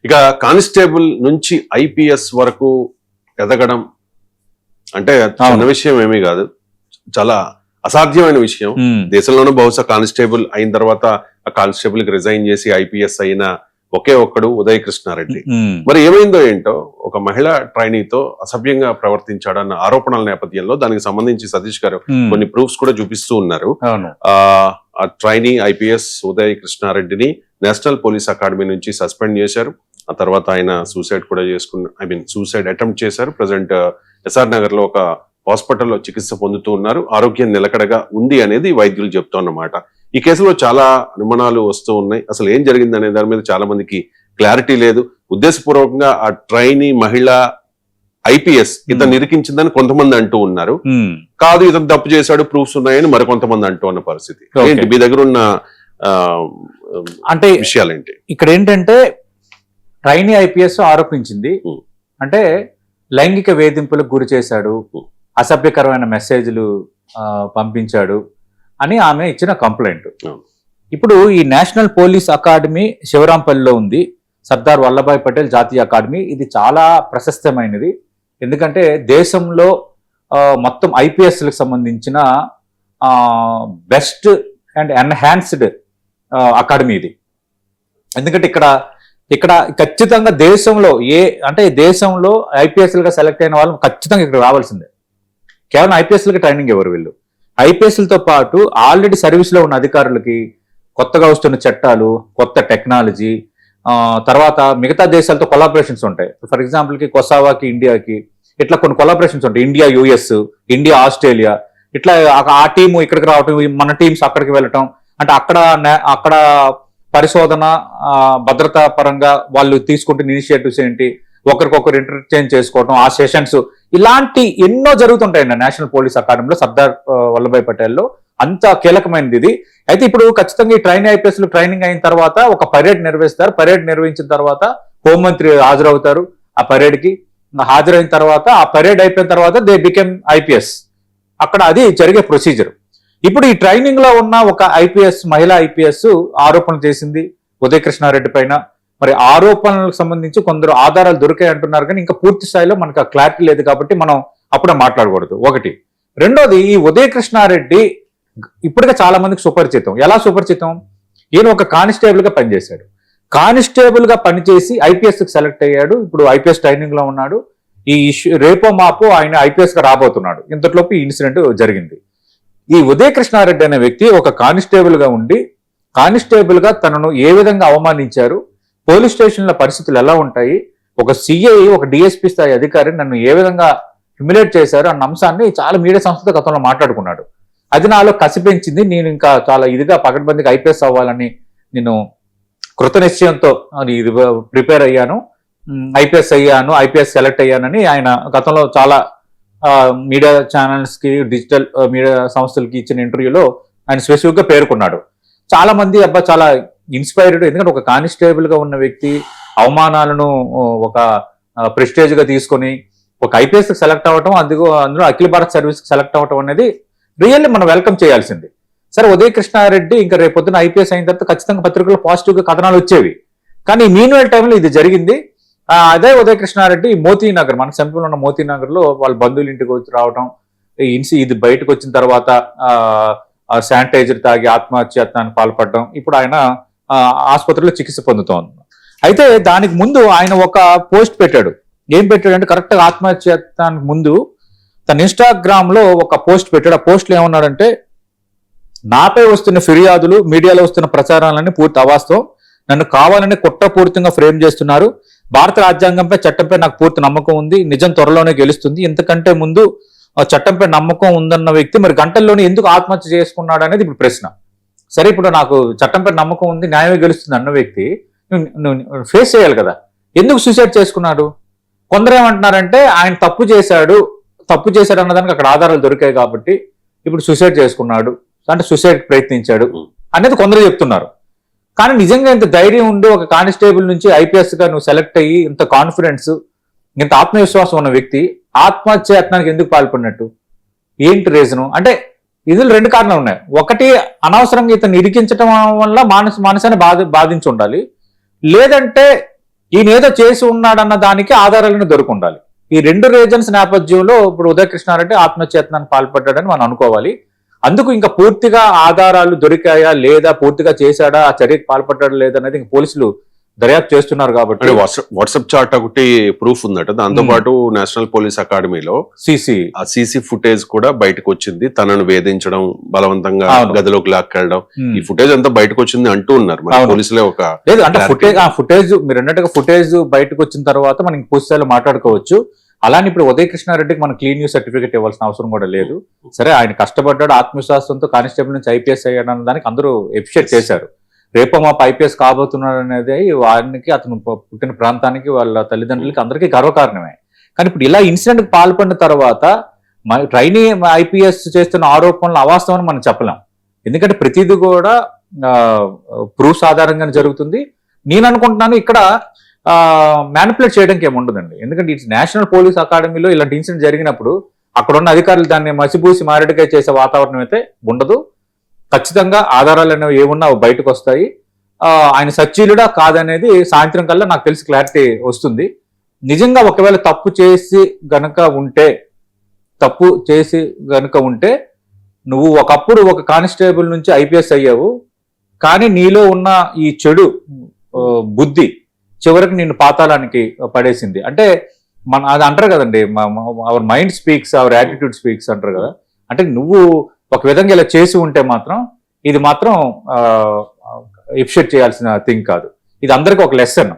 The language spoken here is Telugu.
ఇక కానిస్టేబుల్ నుంచి ఐపీఎస్ వరకు ఎదగడం అంటే చిన్న విషయం ఏమీ కాదు, చాలా అసాధ్యమైన విషయం. దేశంలోనూ బహుశా కానిస్టేబుల్ అయిన తర్వాత ఆ కానిస్టేబుల్ కి రిజైన్ చేసి ఐపీఎస్ అయిన ఒకే ఒక్కడు ఉదయ్ కృష్ణారెడ్డి. మరి ఏమైందో ఏంటో, ఒక మహిళా ట్రైనీతో అసభ్యంగా ప్రవర్తించాడన్న ఆరోపణల నేపథ్యంలో దానికి సంబంధించి సతీష్ గారు కొన్ని ప్రూఫ్స్ కూడా చూపిస్తూ ఉన్నారు. ఆ ట్రైనీ ఐపీఎస్ ఉదయ్ కృష్ణారెడ్డిని నేషనల్ పోలీస్ అకాడమీ నుంచి సస్పెండ్ చేశారు. ఆ తర్వాత ఆయన సూసైడ్ కూడా సూసైడ్ అటెంప్ట్ చేశారు. ప్రజెంట్ ఎస్ఆర్ నగర్ లో ఒక హాస్పిటల్లో చికిత్స పొందుతూ ఉన్నారు. ఆరోగ్యం నిలకడగా ఉంది అనేది వైద్యులు చెప్తున్నమాట. ఈ కేసులో చాలా అనుమానాలు వస్తూ ఉన్నాయి. అసలు ఏం జరిగింది అనే దాని మీద చాలా మందికి క్లారిటీ లేదు. ఉద్దేశపూర్వకంగా ఆ ట్రైనీ మహిళ ఐపీఎస్ ఇతను నిరికించిందని కొంతమంది అంటూ ఉన్నారు. కాదు, ఇతను తప్పు చేశాడు, ప్రూఫ్స్ ఉన్నాయని మరికొంతమంది అంటూ ఉన్న పరిస్థితి. ఏంటి మీ దగ్గర ఉన్న అంటే విషయాలేంటి? ఇక్కడ ఏంటంటే ట్రైనీ ఐపీఎస్ ఆరోపించింది అంటే లైంగిక వేధింపులకు గురి చేశాడు, అసభ్యకరమైన మెసేజ్లు పంపించాడు అని ఆమె ఇచ్చిన కంప్లైంట్. ఇప్పుడు ఈ నేషనల్ పోలీస్ అకాడమీ శివరాంపల్లిలో ఉంది, సర్దార్ వల్లభాయ్ పటేల్ జాతీయ అకాడమీ. ఇది చాలా ప్రశస్తమైనది, ఎందుకంటే దేశంలో మొత్తం ఐపీఎస్లకు సంబంధించిన బెస్ట్ అండ్ ఎన్హాన్స్డ్ అకాడమీ ఇది. ఎందుకంటే ఇక్కడ ఖచ్చితంగా దేశంలో దేశంలో ఐపీఎస్లుగా సెలెక్ట్ అయిన వాళ్ళు ఖచ్చితంగా ఇక్కడ రావాల్సిందే. కేవలం ఐపీఎస్లకి ట్రైనింగ్ ఎవరు వీళ్ళు? ఐపీఎస్లతో పాటు ఆల్రెడీ సర్వీస్లో ఉన్న అధికారులకి కొత్తగా వస్తున్న చట్టాలు, కొత్త టెక్నాలజీ, తర్వాత మిగతా దేశాలతో కొలాబరేషన్స్ ఉంటాయి. ఫర్ ఎగ్జాంపుల్కి కొసావాకి ఇండియాకి ఇట్లా కొన్ని కొలాబరేషన్స్ ఉంటాయి. ఇండియా యుఎస్, ఇండియా ఆస్ట్రేలియా, ఇట్లా ఆ టీము ఇక్కడికి రావటం, మన టీమ్స్ అక్కడికి వెళ్ళటం, అంటే అక్కడ పరిశోధన భద్రతా పరంగా వాళ్ళు తీసుకుంటున్న ఇనిషియేటివ్స్ ఏంటి, ఒకరికొకరు ఇంటర్చేంజ్ చేసుకోవడం, ఆ సెషన్స్, ఇలాంటి ఎన్నో జరుగుతుంటాయండి నేషనల్ పోలీస్ అకాడమీలో సర్దార్ వల్లభాయ్ పటేల్లో. అంత కీలకమైనది ఇది. అయితే ఇప్పుడు ఖచ్చితంగా ఈ ట్రైనింగ్ ఐపీఎస్ లో ట్రైనింగ్ అయిన తర్వాత ఒక పరేడ్ నిర్వహిస్తారు. పరేడ్ నిర్వహించిన తర్వాత హోంమంత్రి హాజరవుతారు. ఆ పరేడ్ కి హాజరైన తర్వాత, ఆ పరేడ్ అయిపోయిన తర్వాత దే బికెమ్ ఐపీఎస్. అక్కడ అది జరిగే ప్రొసీజర్. ఇప్పుడు ఈ ట్రైనింగ్ లో ఉన్న ఒక ఐపీఎస్, మహిళా ఐపీఎస్ ఆరోపణలు చేసింది ఉదయ్ కృష్ణారెడ్డి పైన. మరి ఆరోపణలకు సంబంధించి కొందరు ఆధారాలు దొరికాయి అంటున్నారు, కానీ ఇంకా పూర్తి స్థాయిలో మనకు ఆ క్లారిటీ లేదు కాబట్టి మనం అప్పుడే మాట్లాడకూడదు. ఒకటి. రెండోది, ఈ ఉదయ్ కృష్ణారెడ్డి ఇప్పటికే చాలా మందికి సుపరిచితం. ఎలా సుపరిచితం? ఈయన ఒక కానిస్టేబుల్ గా పనిచేశాడు. కానిస్టేబుల్ గా పనిచేసి ఐపీఎస్ కి సెలెక్ట్ అయ్యాడు. ఇప్పుడు ఐపీఎస్ ట్రైనింగ్ లో ఉన్నాడు. ఈ ఇష్యూ రేపో మాపో ఆయన ఐపీఎస్ గా రాబోతున్నాడు. ఇంతలోపు ఈ ఇన్సిడెంట్ జరిగింది. ఈ ఉదయ్ కృష్ణారెడ్డి అనే వ్యక్తి ఒక కానిస్టేబుల్ గా ఉండి, కానిస్టేబుల్ గా తనను ఏ విధంగా అవమానించారు, పోలీస్ స్టేషన్ల పరిస్థితులు ఎలా ఉంటాయి, ఒక సిఐ, ఒక డిఎస్పీ స్థాయి అధికారి నన్ను ఏ విధంగా హ్యూమిలేట్ చేశారు అన్న అంశాన్ని చాలా మీడియా సంస్థతో గతంలో మాట్లాడుకున్నాడు. అది నాలో కసి పెంచింది. నేను ఇంకా చాలా ఇదిగా పకడ్బందీగా ఐపీఎస్ అవ్వాలని నేను కృత నిశ్చయంతో ఇది ప్రిపేర్ అయ్యాను, ఐపీఎస్ అయ్యాను, ఐపీఎస్ సెలెక్ట్ అయ్యానని ఆయన గతంలో చాలా మీడియా ఛానల్స్ కి, డిజిటల్ మీడియా సంస్థలకి ఇచ్చిన ఇంటర్వ్యూలో ఆయన స్పెసిఫిక్ గా పేర్కొన్నాడు. చాలా మంది చాలా ఇన్స్పైర్డ్, ఎందుకంటే ఒక కానిస్టేబుల్ గా ఉన్న వ్యక్తి అవమానాలను ఒక ప్రెస్టేజ్ గా తీసుకొని ఒక ఐపీఎస్ సెలెక్ట్ అవ్వటం, అందులో అఖిల భారత్ సర్వీస్ సెలెక్ట్ అవ్వటం అనేది రియల్లీ మనం వెల్కమ్ చేయాల్సింది. సరే, ఉదయ్ కృష్ణారెడ్డి ఇంకా రేపొద్దున ఐపీఎస్ అయిన తర్వాత ఖచ్చితంగా పత్రికల్లో పాజిటివ్ గా కథనాలు వచ్చేవి. కానీ మీన్వెల్ టైంలో ఇది జరిగింది. అదే ఉదయ్ కృష్ణారెడ్డి మోతీనగర్, మన సమీపంలో ఉన్న మోతీనగర్ లో వాళ్ళ బంధువుల ఇంటికి వచ్చి రావటం, ఇది బయటకు వచ్చిన తర్వాత శానిటైజర్ తాగి ఆత్మహత్యానికి పాల్పడడం, ఇప్పుడు ఆయన ఆసుపత్రిలో చికిత్స పొందుతోంది. అయితే దానికి ముందు ఆయన ఒక పోస్ట్ పెట్టాడు. ఏం పెట్టాడంటే, కరెక్ట్ గా ఆత్మహత్యానికి ముందు తన ఇన్స్టాగ్రామ్ లో ఒక పోస్ట్ పెట్టాడు. ఆ పోస్ట్ లో ఏమన్నాడంటే, నాపై వస్తున్న ఫిర్యాదులు, మీడియాలో వస్తున్న ప్రచారాలన్నీ పూర్తి అవాస్తవం, నన్ను కావాలని కుట్రపూరితంగా ఫ్రేమ్ చేస్తున్నారు. భారత రాజ్యాంగంపై, చట్టంపై నాకు పూర్తి నమ్మకం ఉంది. నిజం త్వరలోనే గెలుస్తుంది. ఇంతకంటే ముందు చట్టంపై నమ్మకం ఉందన్న వ్యక్తి మరి గంటల్లోనే ఎందుకు ఆత్మహత్య చేసుకున్నాడు అనేది ఇప్పుడు ప్రశ్న. సరే, ఇప్పుడు నాకు చట్టంపై నమ్మకం ఉంది, న్యాయమే గెలుస్తుంది అన్న వ్యక్తి ఫేస్ చేయాలి కదా, ఎందుకు సూసైడ్ చేసుకున్నాడు? కొందరు ఏమంటున్నారంటే, ఆయన తప్పు చేశాడు అన్నదానికి అక్కడ ఆధారాలు దొరికాయి కాబట్టి ఇప్పుడు సూసైడ్ చేసుకున్నాడు, అంటే సూసైడ్ ప్రయత్నించాడు అనేది కొందరు చెప్తున్నారు. కానీ నిజంగా ఇంత ధైర్యం ఉండి ఒక కానిస్టేబుల్ నుంచి ఐపీఎస్ గా నువ్వు సెలెక్ట్ అయ్యి ఇంత కాన్ఫిడెన్స్, ఇంత ఆత్మవిశ్వాసం ఉన్న వ్యక్తి ఆత్మహత్యాయత్నానికి ఎందుకు పాల్పడినట్టు? ఏంటి రీజను? అంటే ఇందులో రెండు కారణాలు ఉన్నాయి. ఒకటి, అనవసరంగా ఇతను ఇరికించడం వల్ల మానసాన్ని బాధించి ఉండాలి. లేదంటే ఈయన ఏదో చేసి ఉన్నాడన్న దానికి ఆధారాలను దొరుకుండాలి. ఈ 2 రీజన్స్ నేపథ్యంలో ఇప్పుడు ఉదయ కృష్ణారెడ్డి ఆత్మహత్యత్నానికి పాల్పడ్డాడని మనం అనుకోవాలి. అందుకు ఇంకా పూర్తిగా ఆధారాలు దొరికాయా లేదా, పూర్తిగా చేశాడా, ఆ చర్యకు పాల్పడ్డాడా లేదనేది ఇంకా పోలీసులు దర్యాప్తు చేస్తున్నారు కాబట్టి. వాట్సాప్ చాట్ ఒకటి ప్రూఫ్ ఉందట. దాంతో పాటు నేషనల్ పోలీస్ అకాడమీలో ఆ సీసీ ఫుటేజ్ కూడా బయటకు వచ్చింది. తనను వేధించడం, బలవంతంగా గదిలోకి లాక్కెళ్ళడం, ఈ ఫుటేజ్ అంతా బయటకు వచ్చింది అంటూ ఉన్నారు పోలీసులే. ఒక లేదు అంటే ఫుటేజ్ మీరు అన్నట్టుగా ఫుటేజ్ బయటకు వచ్చిన తర్వాత మనం పూర్తి స్థాయిలో మాట్లాడుకోవచ్చు. అలానే ఇప్పుడు ఉదయ కృష్ణారెడ్డికి మనం క్లీన్ న్యూస్ సర్టిఫికేట్ ఇవ్వాల్సిన అవసరం కూడా లేదు. సరే, ఆయన కష్టపడ్డాడు, ఆత్మవిశ్వాసంతో కానిస్టేబుల్ నుంచి ఐపీఎస్ అయ్యాడు అన్న దానికి అందరూ ఎప్రిషియేట్ చేశారు. రేపో మా ఐపీఎస్ కాబోతున్నాడు అనేది వారికి, అతను పుట్టిన ప్రాంతానికి, వాళ్ళ తల్లిదండ్రులకి అందరికీ గర్వకారణమే. కానీ ఇప్పుడు ఇలా ఇన్సిడెంట్ పాల్పడిన తర్వాత ట్రైనీ ఐపీఎస్ చేస్తున్న ఆరోపణలు అవాస్తవం మనం చెప్పలేం. ఎందుకంటే ప్రతిదీ కూడా ప్రూఫ్స్ ఆధారంగానే జరుగుతుంది. నేను అనుకుంటున్నాను ఇక్కడ మ్యానిపులేట్ చేయడానికి ఏముండదండి. ఎందుకంటే ఇట్స్ నేషనల్ పోలీస్ అకాడమీలో ఇలాంటి ఇన్సిడెంట్ జరిగినప్పుడు అక్కడ ఉన్న అధికారులు దాన్ని మసిపూసి మారేడుకాయ చేసే వాతావరణం అయితే ఉండదు. ఖచ్చితంగా ఆధారాలు అనేవి ఏమున్నా అవి బయటకు వస్తాయి. ఆయన సచ్చీలుడా కాదనేది సాయంత్రం కల్లా నాకు తెలిసి క్లారిటీ వస్తుంది. నిజంగా ఒకవేళ తప్పు చేసి గనక ఉంటే నువ్వు ఒకప్పుడు ఒక కానిస్టేబుల్ నుంచి ఐపీఎస్ అయ్యావు, కానీ నీలో ఉన్న ఈ చెడు బుద్ధి చివరికి నిన్ను పాతాళానికి పడేసింది. అంటే అది అంటారు కదండి, our mind speaks, our attitude speaks అంటారు కదా. అంటే నువ్వు ఒక విధంగా ఇలా చేసి ఉంటే మాత్రం ఇది మాత్రం ఎప్రిషియేట్ చేయాల్సిన థింగ్ కాదు. ఇది అందరికి ఒక లెసన్.